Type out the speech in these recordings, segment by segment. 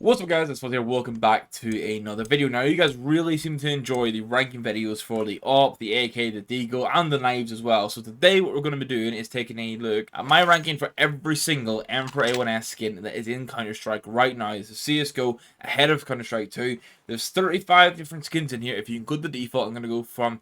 What's up guys, it's Fuzz here, welcome back to another video. Now you guys really seem to enjoy the ranking videos for the AWP, the AK, the Deagle, and the knives as well. So today what we're going to be doing is taking a look at my ranking for every single M4A1-S skin that is in Counter-Strike right now. This is CSGO ahead of Counter-Strike 2. There's 35 different skins in here. If you include the default, I'm going to go from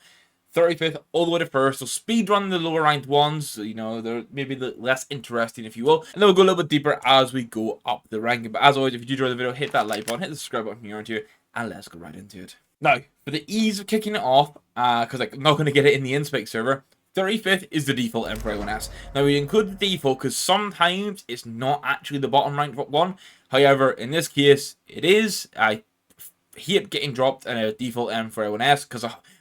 35th all the way to 1st, so speed run the lower ranked ones, so, you know, they're maybe less interesting if you will, and then we'll go a little bit deeper as we go up the ranking. But as always, if you do enjoy the video, hit that like button, hit the subscribe button if you're into it, and let's go right into it. Now, for the ease of kicking it off, because I'm not going to get it in the inspect server, 35th is the default M4A1-S. Now, we include the default because sometimes it's not actually the bottom ranked one. However, in this case, it is. I hate getting dropped in a default M4A1-S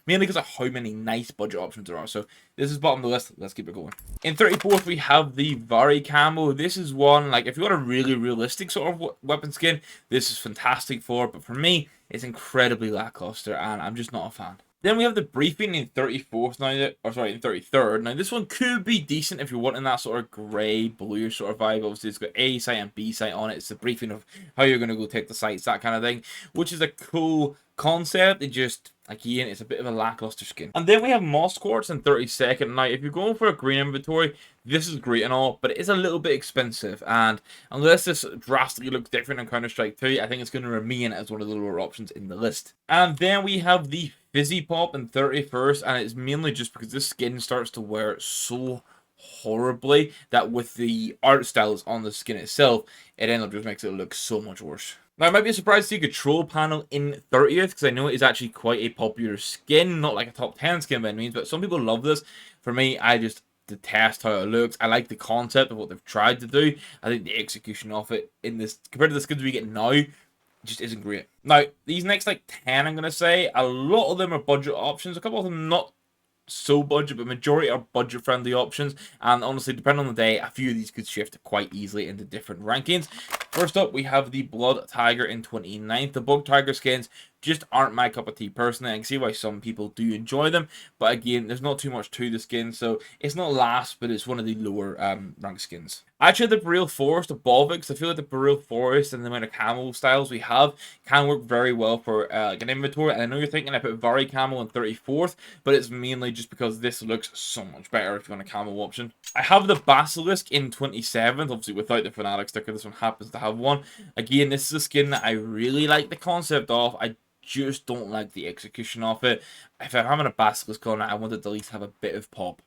mainly because of how many nice budget options there are. So this is bottom of the list. Let's keep it going. In 34th, we have the Vari camo. This is one, like, if you want a really realistic sort of weapon skin, this is fantastic for. But for me, it's incredibly lackluster, and I'm just not a fan. Then we have the briefing in 34th now, or sorry, in 33rd. Now, this one could be decent if you're wanting that sort of grey, blue sort of vibe. Obviously, it's got A site and B site on it. It's the briefing of how you're going to go take the sites, that kind of thing, which is a cool concept. It just, again, it's a bit of a lackluster skin. And then we have Moss Quartz in 32nd. Now, if you're going for a green inventory, this is great and all, but it is a little bit expensive. And unless this drastically looks different in Counter-Strike 2, I think it's going to remain as one of the lower options in the list. And then we have the Fizzy Pop in 31st, and it's mainly just because this skin starts to wear so horribly that with the art styles on the skin itself, it ends up just makes it look so much worse. Now, it might be a surprise to see a control panel in 30th, because I know it is actually quite a popular skin, not like a top 10 skin by any means, but some people love this. For me, I just detest how it looks. I like the concept of what they've tried to do. I think the execution of it in this, compared to the skins we get now, just isn't great. Now, these next like 10, I'm going to say, a lot of them are budget options. A couple of them not so budget, but majority are budget friendly options. And honestly, depending on the day, a few of these could shift quite easily into different rankings. First up, we have the Blood Tiger in 29th. The Bug Tiger skins just aren't my cup of tea personally. I can see why some people do enjoy them, but again, there's not too much to the skin, so it's not last, but it's one of the lower ranked skins. Actually, the Boreal Forest above it, because I feel like the Boreal Forest and the amount of camo styles we have can work very well for like an inventory. And I know you're thinking I put Vari camo in 34th, but it's mainly just because this looks so much better if you want a camo option. I have the Basilisk in 27th, obviously without the Fnatic sticker. This one happens to have one. Again, this is a skin that I really like the concept of. I just don't like the execution of it. If I'm having a Basilisk on it, I want it to at least have a bit of pop.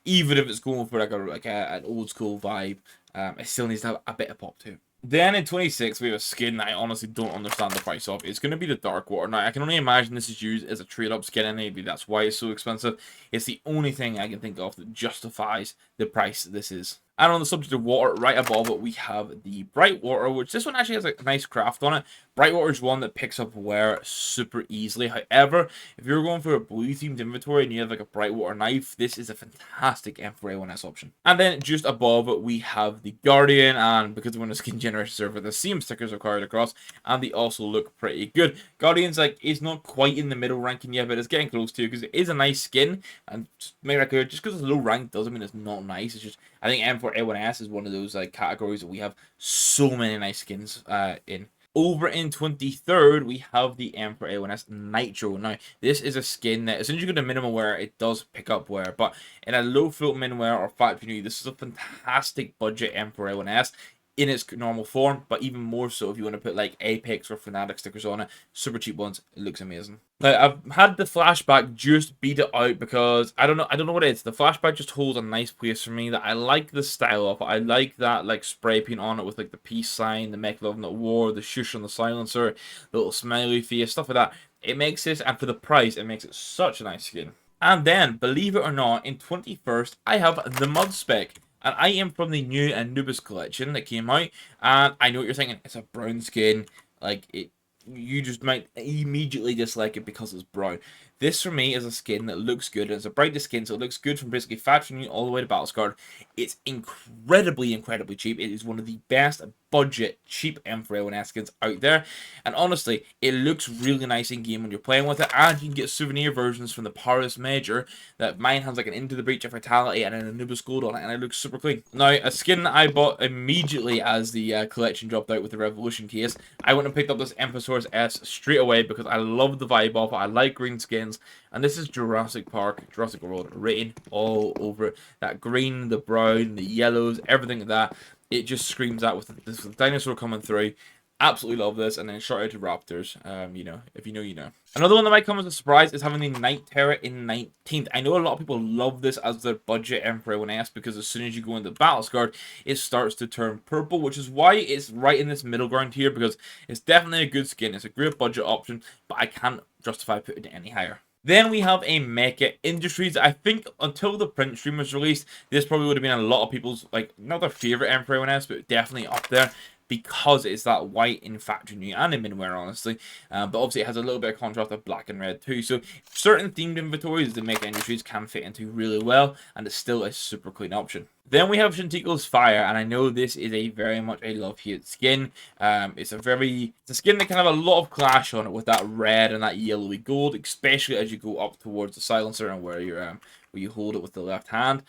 Even if it's going for an old school vibe, it still needs to have a bit of pop too. Then in 26, we have a skin that I honestly don't understand the price of. It's going to be the Dark Water. Now, I can only imagine this is used as a trade-up skin, and maybe that's why it's so expensive. It's the only thing I can think of that justifies the price this is. And on the subject of water, right above it, we have the Bright Water, which this one actually has a nice craft on it. Bright Water is one that picks up wear super easily. However, if you're going for a blue-themed inventory and you have like a Bright Water knife, this is a fantastic M4A1-S option. And then just above it, we have the Guardian, and because we're in a skin generation server, the same stickers are carried across, and they also look pretty good. Guardian's like, it's not quite in the middle ranking yet, but it's getting close to, because it is a nice skin, and just make it clear, just because it's low rank doesn't mean it's not nice. It's just, I think M4A1-S is one of those like categories that we have so many nice skins in. Over in 23rd, we have the M4A1-S Nitro. Now, this is a skin that, as soon as you go to minimal wear, it does pick up wear. But in a low float min wear or factory new, this is a fantastic budget M4A1-S in its normal form, but even more so if you want to put like Apex or Fnatic stickers on it. Super cheap ones. It looks amazing. Now, I've had the flashback just beat it out because I don't know what it is. The flashback just holds a nice place for me. That I like the style of it. I like that like spray paint on it with like the peace sign, the Make Love Not War, the shush on the silencer, the little smiley face, stuff like that. It makes this, and for the price, it makes it such a nice skin. And then, believe it or not, in 21st, I have the Mud Spec. An item from the new Anubis collection that came out, and I know what you're thinking, it's a brown skin, like, you just might immediately dislike it because it's brown. This, for me, is a skin that looks good, it's a brighter skin, so it looks good from basically factory new all the way to Battle Scarred. It's incredibly cheap. It is one of the best budget, cheap M4A1-S skins out there. And honestly, it looks really nice in game when you're playing with it, and you can get souvenir versions from the Paris Major. That mine has like an Into the Breach of Fatality and an Anubis Gold on it, and it looks super clean. Now, a skin that I bought immediately as the collection dropped out with the Revolution case, I went and picked up this M4A1-S straight away because I love the vibe of it. I like green skins, and this is Jurassic Park, Jurassic World written all over it. That green, the brown, the yellows, everything like that. It just screams out with this dinosaur coming through. Absolutely love this. And then shout out to Raptors. You know, if you know, you know. Another one that might come as a surprise is having the Night Terror in 19th. I know a lot of people love this as their budget M4A1-S because as soon as you go into Battle Scarred, it starts to turn purple, which is why it's right in this middle ground here, because it's definitely a good skin. It's a great budget option, but I can't justify putting it any higher. Then we have a Mecha Industries. I think until the print stream was released, this probably would have been a lot of people's, like, not their favorite M4A1-S, but definitely up there, because it's that white in factory new and in minware, honestly. But obviously it has a little bit of contrast of black and red too. So certain themed inventories the Mecha Industries can fit into really well, and it's still a super clean option. Then we have Shintico's Fire, and I know this is a very much a love-hate skin. It's a skin that can have a lot of clash on it with that red and that yellowy gold, especially as you go up towards the silencer and where you hold it with the left hand.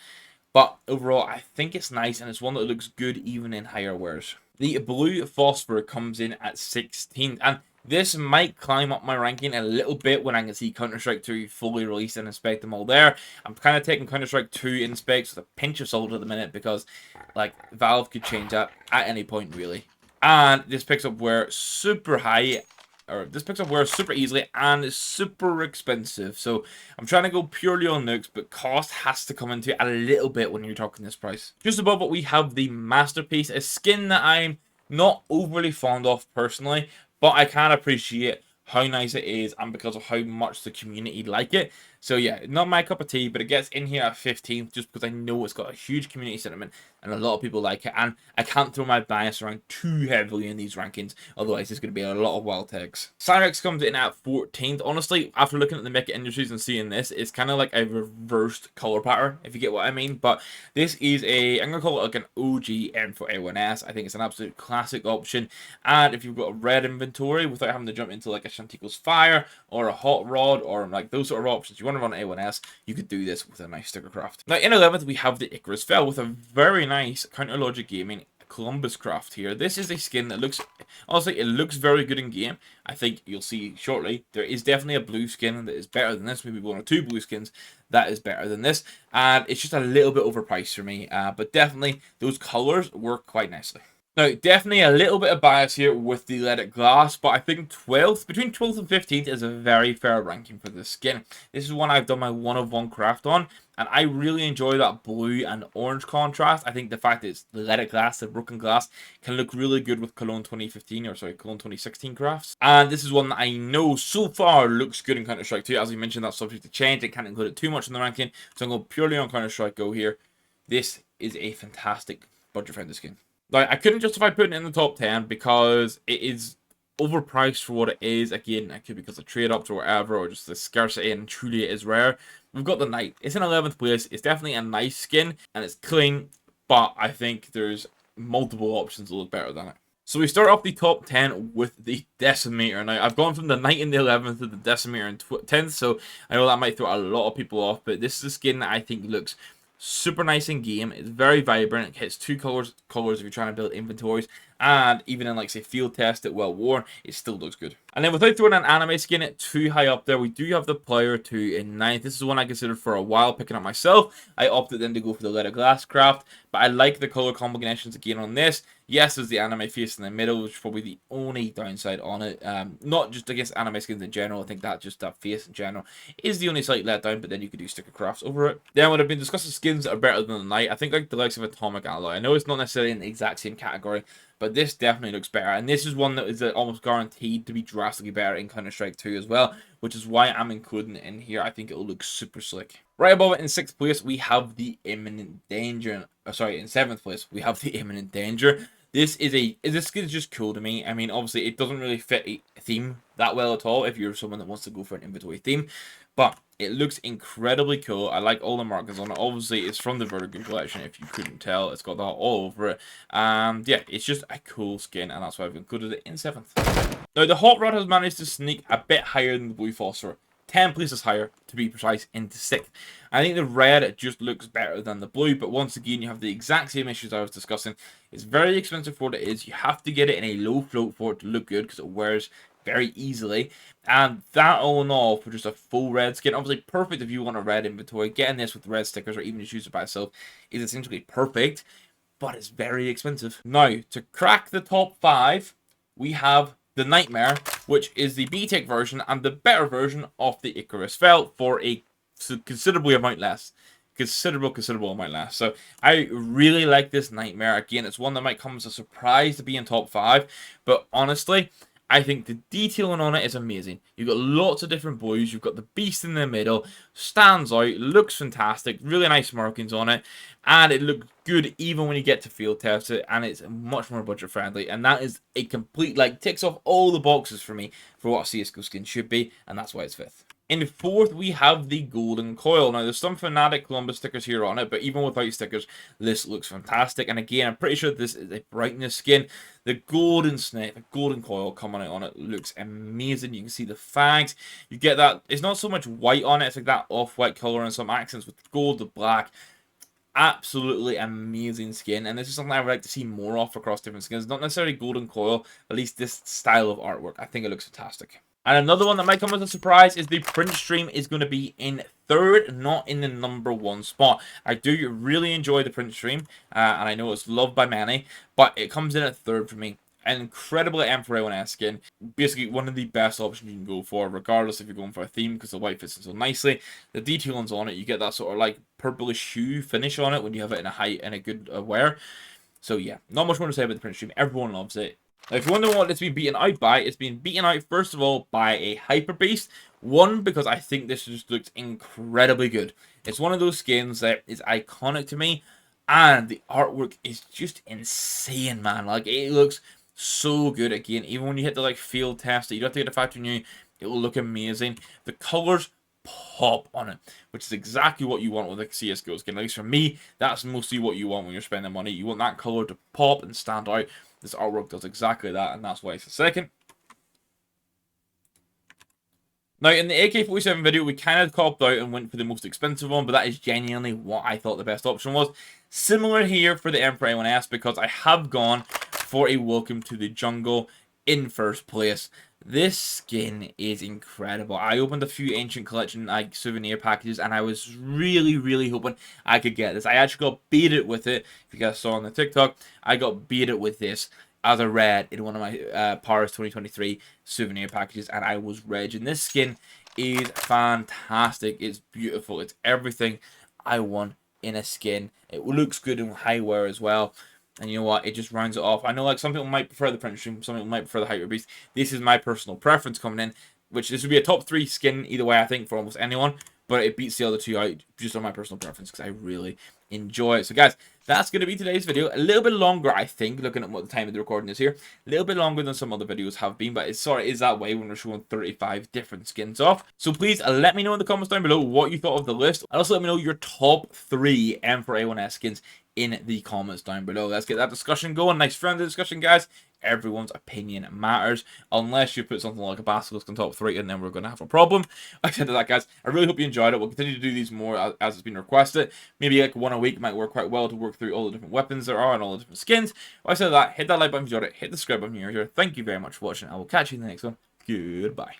But overall, I think it's nice, and it's one that looks good even in higher wears. The Blue Phosphor comes in at 16th, and this might climb up my ranking a little bit when I can see Counter-Strike 2 fully released and inspect them all there. I'm kind of taking Counter-Strike 2 inspects with a pinch of salt at the minute because, like, Valve could change that at any point, really. And this picks up wear super high, or this picks up wear super easily, and is super expensive. So I'm trying to go purely on nukes, but cost has to come into it a little bit when you're talking this price. Just above it, we have the Masterpiece, a skin that I'm not overly fond of personally, but I can appreciate how nice it is and because of how much the community like it. So yeah, not my cup of tea, but it gets in here at 15th just because I know it's got a huge community sentiment and a lot of people like it, and I can't throw my bias around too heavily in these rankings, otherwise there's going to be a lot of wild tags. Cyrex comes in at 14th. Honestly, after looking at the Mecha Industries and seeing this, it's kind of like a reversed color pattern, if you get what I mean. But this is I'm going to call it like an OG M4A1-S. I think it's an absolute classic option, and if you've got a red inventory without having to jump into like a Shantico's Fire or a Hot Rod or like those sort of options, you want to run A1S, you could do this with a nice sticker craft. Now in 11th we have the Icarus Fell with a very nice Counter Logic Gaming Columbus craft here. This is a skin that looks, honestly, it looks very good in game. I think you'll see shortly there is definitely a blue skin that is better than this, maybe one or two blue skins that is better than this, and it's just a little bit overpriced for me, but definitely those colors work quite nicely. Now, definitely a little bit of bias here with the Let It Glass, but I think 12th, between 12th and 15th is a very fair ranking for this skin. This is one I've done my one-of-one craft on, and I really enjoy that blue and orange contrast. I think the fact that it's the Let It Glass, the broken glass, can look really good with Cologne 2015, or sorry, Cologne 2016 crafts. And this is one that I know so far looks good in Counter-Strike 2. As we mentioned, that's subject to change. I can't include it too much in the ranking, so I'm going purely on Counter-Strike Go here. This is a fantastic budget-friendly skin. Like, I couldn't justify putting it in the top 10 because it is overpriced for what it is. Again, it could be because of trade-ups or whatever, or just the scarcity, and truly it is rare. We've got the Knight. It's in 11th place. It's definitely a nice skin, and it's clean, but I think there's multiple options that look better than it. So we start off the top 10 with the Decimator. Now, I've gone from the Knight in the 11th to the Decimator in 10th, so I know that might throw a lot of people off, but this is a skin that I think looks super nice in game. It's very vibrant. It hits two colors if you're trying to build inventories, and even in, like, say, field test it well worn, it still looks good. And then without throwing an anime skin too high up there, we do have the Player 2 in 9th. This is one I considered for a while picking up myself. I opted then to go for the Let It Glass craft, but I like the color combinations again on this. Yes, there's the anime face in the middle, which is probably the only downside on it. Not just against anime skins in general. I think that just that face in general is the only slight letdown, but then you could do sticker crafts over it. Then when I've been discussing skins that are better than the Knight, I think like the likes of Atomic Alloy. I know it's not necessarily in the exact same category, but this definitely looks better. And this is one that is almost guaranteed to be drastically better in Counter-Strike 2 as well, which is why I'm including it in here. I think it'll look super slick. Right above it in 6th place, we have the Imminent Danger. Sorry, in 7th place, we have the Imminent Danger. This skin is just cool to me. I mean, obviously, it doesn't really fit a theme that well at all if you're someone that wants to go for an inventory theme, but it looks incredibly cool. I like all the markings on it. Obviously, it's from the Vertigo collection, if you couldn't tell. It's got that all over it. And yeah, it's just a cool skin, and that's why I've included it in 7th. Now, the Hot Rod has managed to sneak a bit higher than the Blue Phosphor. 10 places higher, to be precise, into 6th. I think the red just looks better than the blue, but once again, you have the exact same issues I was discussing. It's very expensive for what it is. You have to get it in a low float for it to look good, because it wears very easily. And that all in all, for just a full red skin, obviously perfect if you want a red inventory. Getting this with red stickers, or even just use it by itself, is essentially perfect, but it's very expensive. Now, to crack the top 5, we have the Nightmare, which is the BTEC version and the better version of the Icarus Felt for a considerable amount less. Considerable amount less. So I really like this Nightmare. Again, it's one that might come as a surprise to be in top 5, but honestly, I think the detailing on it is amazing. You've got lots of different boys. You've got the beast in the middle. Stands out. Looks fantastic. Really nice markings on it. And it looks good even when you get to field test it. And it's much more budget friendly. And that is a complete, like, ticks off all the boxes for me for what a CSGO skin should be. And that's why it's 5th. In 4th, we have the Golden Coil. Now, there's some Fnatic Columbus stickers here on it, but even without stickers, this looks fantastic. And again, I'm pretty sure this is a brightness skin. The golden snake, the golden coil coming out on it looks amazing. You can see the fags. You get that. It's not so much white on it. It's like that off-white color and some accents with gold, the black. Absolutely amazing skin, and this is something I would like to see more of across different skins. Not necessarily golden coil, at least this style of artwork. I think it looks fantastic. And another one that might come as a surprise is the print stream is going to be in 3rd, not in the number 1 spot. I do really enjoy the print stream, and I know it's loved by many, but it comes in at 3rd for me. An incredible M4A1-S skin. Basically, one of the best options you can go for, regardless if you're going for a theme, because the white fits in so nicely. The detailings on it, you get that sort of like purplish hue finish on it when you have it in a height and a good wear. So yeah, not much more to say about the print stream. Everyone loves it. Now, if you wonder what it's been beaten out by, it's been beaten out, first of all, by a Hyper Beast. One, because I think this just looks incredibly good. It's one of those skins that is iconic to me, and the artwork is just insane, man. Like, it looks so good. Again, even when you hit the like field test, you don't have to get the factory new, it will look amazing. The colors pop on it, which is exactly what you want with a CSGO skin. At least for me, that's mostly what you want when you're spending money. You want that color to pop and stand out. This artwork does exactly that, and that's why it's the 2nd. Now, in the AK-47 video, we kind of copped out and went for the most expensive one, but that is genuinely what I thought the best option was. Similar here for the M4A1-S, because I have gone for a Welcome to the Jungle in 1st place. This skin is incredible. I opened a few Ancient Collection like souvenir packages, and I was really hoping I could get this. I actually got baited with it. If you guys saw on the TikTok, I got baited with this as a red in one of my Paris 2023 souvenir packages, and I was reg. And this skin is fantastic. It's beautiful. It's everything I want in a skin. It looks good in high wear as well. And you know what? It just rounds it off. I know like some people might prefer the print stream, some people might prefer the Hyper Beast. This is my personal preference coming in, which this would be a top 3 skin either way, I think, for almost anyone. But it beats the other 2 out just on my personal preference because I really enjoy it. So guys, that's going to be today's video. A little bit longer, I think, looking at what the time of the recording is here. A little bit longer than some other videos have been, but it sort of is that way when we're showing 35 different skins off. So please let me know in the comments down below what you thought of the list. And also let me know your top 3 M4A1-S skins in the comments down below. Let's get that discussion going. Nice friendly discussion, guys. Everyone's opinion matters, unless you put something like a basilisk on top 3, and then we're going to have a problem. I said to that, guys, I really hope you enjoyed it. We'll continue to do these more as it's been requested. Maybe like 1 a week might work quite well to work through all the different weapons there are and all the different skins. Well, I said that, hit that like button if you enjoyed it, hit the subscribe button here. Thank you very much for watching. I will catch you in the next one. Goodbye.